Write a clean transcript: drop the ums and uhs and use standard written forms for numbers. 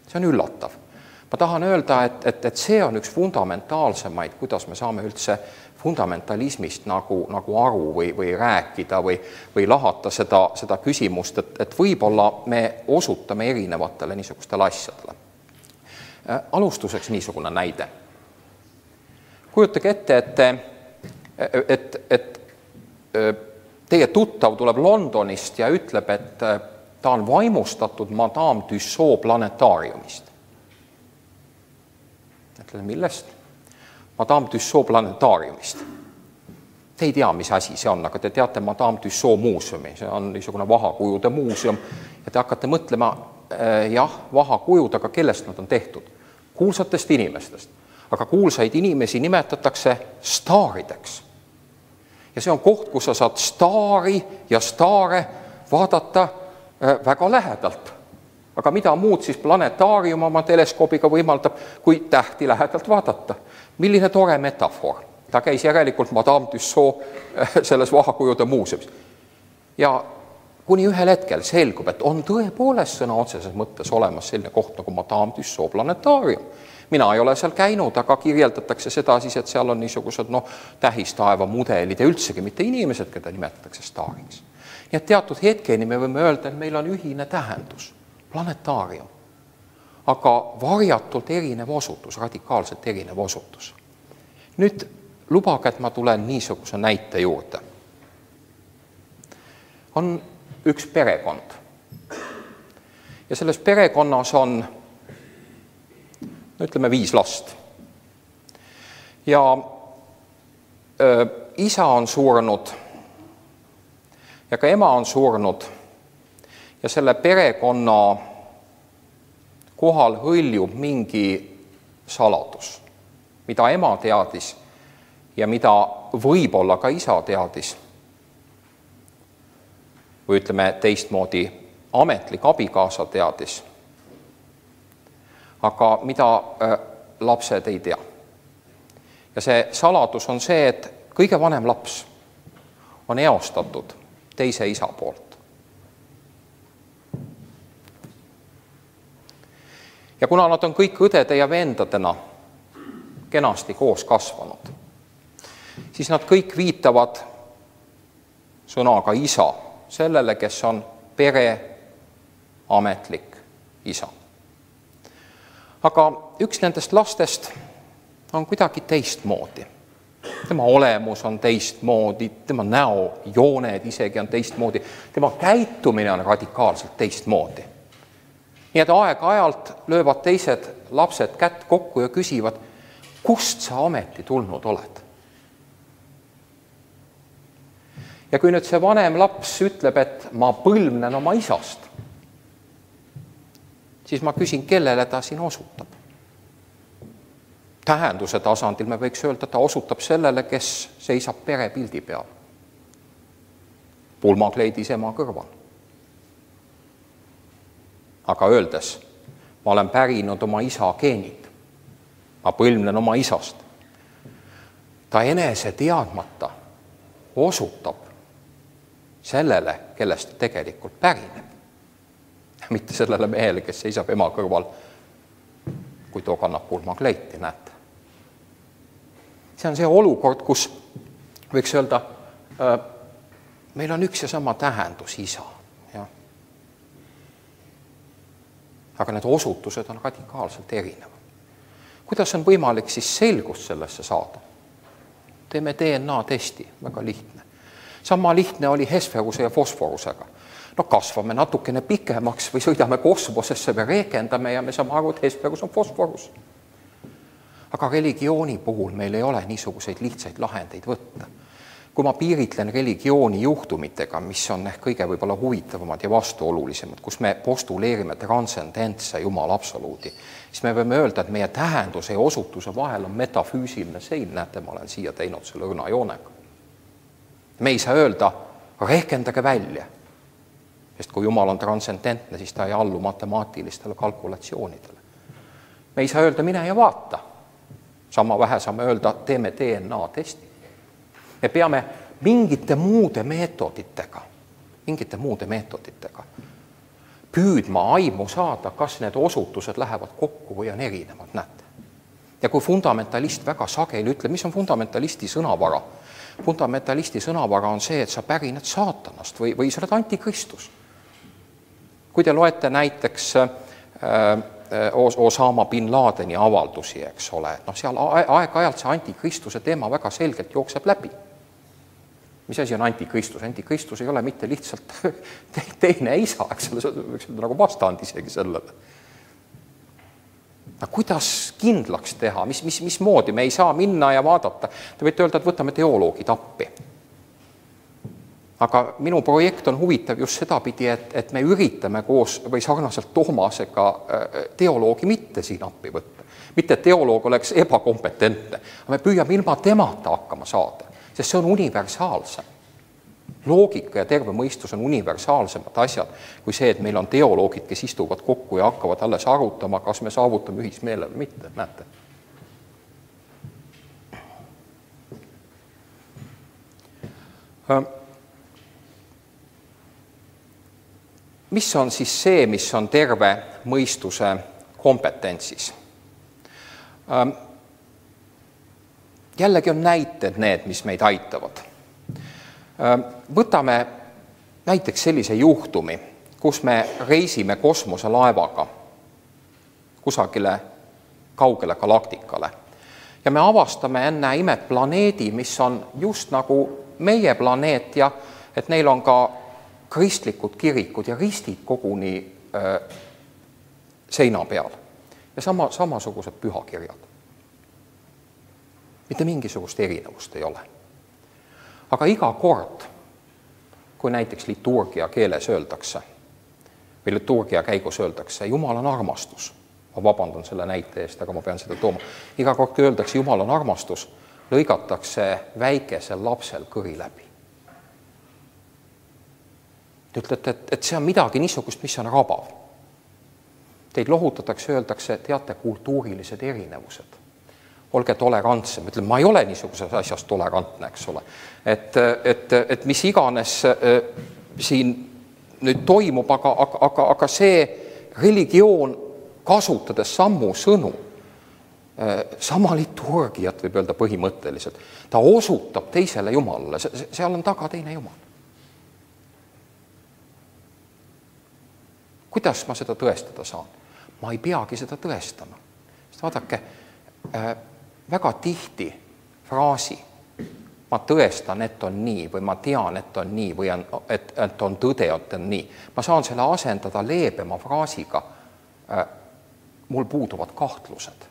See on üllatav. Ma tahan öelda, et see on üks fundamentaalsemaid, kuidas me saame üldse fundamentalismist nagu aru või rääkida või lahata seda küsimust, et võib-olla me osutame erinevatele niisugustele asjadele. Alustuseks niisugune näide. Kujutage ette, et teie tuttav tuleb Londonist ja ütleb, et ta on vaimustatud Madame Tussauds planetaariumist. Ütleme, millest? Madame Tussauds planetaariumist. Te ei tea, mis asi see on, aga te teate Madame Tussauds muuseumi. See on niisugune vahakujude muuseum ja te hakkate mõtlema, jah, vahakujud, aga kellest nad on tehtud? Kuulsatest inimestest. Aga kuulsaid inimesi nimetatakse staarideks. Ja see on koht, kus sa saad staari ja staare vaadata väga lähedalt. Aga mida muud siis planetaarium oma teleskoobiga võimaldab, kui tähti lähedalt vaadata? Milline tore metafoor. Ta käis järelikult Madame Tussauds selles vahakujude muuseumis. Ja kuni ühel hetkel selgub, et on tõepoolest sõna otseses mõttes olemas selline koht nagu Madame Tussauds planetaarium. Mina ei ole seal käinud, aga kirjeldatakse seda siis, et seal on niisugused tähistaeva mudelid ja üldsegi mitte inimesed, keda nimetatakse staariks. Nii et teatud hetkeni me võime öelda, et meil on ühine tähendus, planetaarium, aga varjatult erinev osutus, radikaalselt erinev osutus. Nüüd lubage, et ma tulen niisuguse näite juurde. On üks perekond ja selles perekonnas on ütleme 5 last. Ja isa on surnud ja ka ema on surnud ja selle perekonna kohal hõljub mingi saladus, mida ema teadis ja mida võib-olla ka isa teadis. Või ütleme teistmoodi, ametlik abikaasa teadis. Aga mida lapsed ei tea. Ja see saladus on see, et kõige vanem laps on eostatud teise isa poolt. Ja kuna nad on kõik õdede ja vendadena kenasti koos kasvanud, siis nad kõik viitavad sõnaga isa sellele, kes on pere ametlik isa. Aga üks nendest lastest on kuidagi teistmoodi. Tema olemus on teistmoodi, tema näojooned isegi on teistmoodi, tema käitumine on radikaalselt teistmoodi. Nii et aeg-ajalt löövad teised lapsed kätt kokku ja küsivad, kust sa ometi tulnud oled? Ja kui nüüd see vanem laps ütleb, et ma põlvnen oma isast, siis ma küsin, kellele ta siin osutab. Tähenduse tasandil me võiks öelda, ta osutab sellele, kes seisab perepildi peal. Pulmakleidis ema kõrval. Aga öeldes, ma olen pärinud oma isa geenid. Ma põlvnen oma isast. Ta enese teadmata osutab sellele, kellest ta tegelikult pärineb. Mitte sellele mehele, kes seisab ema kõrval, kui too kannab pulmakleiti, näete. See on see olukord, kus võiks öelda, meil on üks ja sama tähendus isa. Ja. Aga need osutused on radikaalselt erinevad. Kuidas on võimalik siis selgust sellesse saada? Teeme DNA-testi, väga lihtne. Sama lihtne oli Hesperuse ja fosforusega. No kasvame natukene pikemaks või sõidame kosmosesse, me reekendame ja me saame aru, et Hesperus on fosforus. Aga religiooni puhul meil ei ole niisuguseid lihtsaid lahendeid võtta. Kui ma piiritlen religiooni juhtumitega, mis on kõige võib-olla huvitavamad ja vastuolulisemad, kus me postuleerime transcendentse Jumala absoluudi, siis me võime öelda, et meie tähenduse ja osutuse vahel on metafüüsiline sein. Näete, ma olen siia teinud selle õrnajoonega. Me ei saa öelda, rehkendage välja. Sest kui Jumal on transcendentne, siis ta ei allu matemaatilistele kalkulatsioonidele. Me ei saa öelda, mine ja vaata. Sama vähe saame öelda, teeme DNA-testi. Me peame mingite muude meetoditega püüdma aimu saada, kas need osutused lähevad kokku või on erinevad, näete. Ja kui fundamentalist väga sageli ütleb, mis on fundamentalisti sõnavara? Fundamentalisti sõnavara on see, et sa pärined saatanast või sa oled antikristus. Kui te loete näiteks Osama bin Ladeni avaldusi, eks ole, et seal aeg-ajalt see antikristuse teema väga selgelt jookseb läbi. Mis asi on antikristus? Antikristus ei ole mitte lihtsalt teine isa, eks ole, see võiks olla nagu vastand isegi sellele. Kuidas kindlaks teha, mismoodi me ei saa minna ja vaadata? Te võite öelda, et võtame teoloogid appi. Aga minu projekt on huvitav just sedapidi, et me üritame koos või sarnaselt Toomasega teoloogi mitte siin appi võtta. Mitte, et teoloog oleks ebakompetentne, aga me püüame ilma temata hakkama saada, sest see on universaalsem. Loogika ja terve mõistus on universaalsemad asjad kui see, et meil on teoloogid, kes istuvad kokku ja hakkavad alles arutama, kas me saavutame ühismeele või mitte, näete. Mis on siis see, mis on terve mõistuse kompetentsis? Jällegi on näited need, mis meid aitavad. Võtame näiteks sellise juhtumi, kus me reisime kosmoselaevaga kusagile kaugele galaktikale ja me avastame enne imet planeedi, mis on just nagu meie planeet ja et neil on ka kristlikud kirikud ja ristid koguni seina peal ja samasugused pühakirjad. Mitte mingisugust erinevust ei ole. Aga iga kord, kui näiteks liturgia keeles öeldakse või liturgia käigus öeldakse, Jumal on armastus, ma vabandan selle näite eest, aga ma pean seda tooma, iga kord, kui öeldakse Jumal on armastus, lõigatakse väikesel lapsel kõri läbi. Te ütlete, et see on midagi niisugust, mis on rabav. Teid lohutatakse, öeldakse, teate, kultuurilised erinevused. Olge tolerantsem, ütlen, ma ei ole niisuguses asjas tolerantne, eks ole. Et mis iganes siin nüüd toimub, aga see religioon kasutades sammu sõnu, sama liturgiat võib öelda põhimõtteliselt, ta osutab teisele Jumalale, seal on taga teine Jumal. Kuidas ma seda tõestada saan? Ma ei peagi seda tõestama. Sest vaadake, väga tihti fraasi ma tõestan, et on nii või ma tean, et on nii või et on tõde, et on nii. Ma saan selle asendada leebema fraasiga, mul puuduvad kahtlused.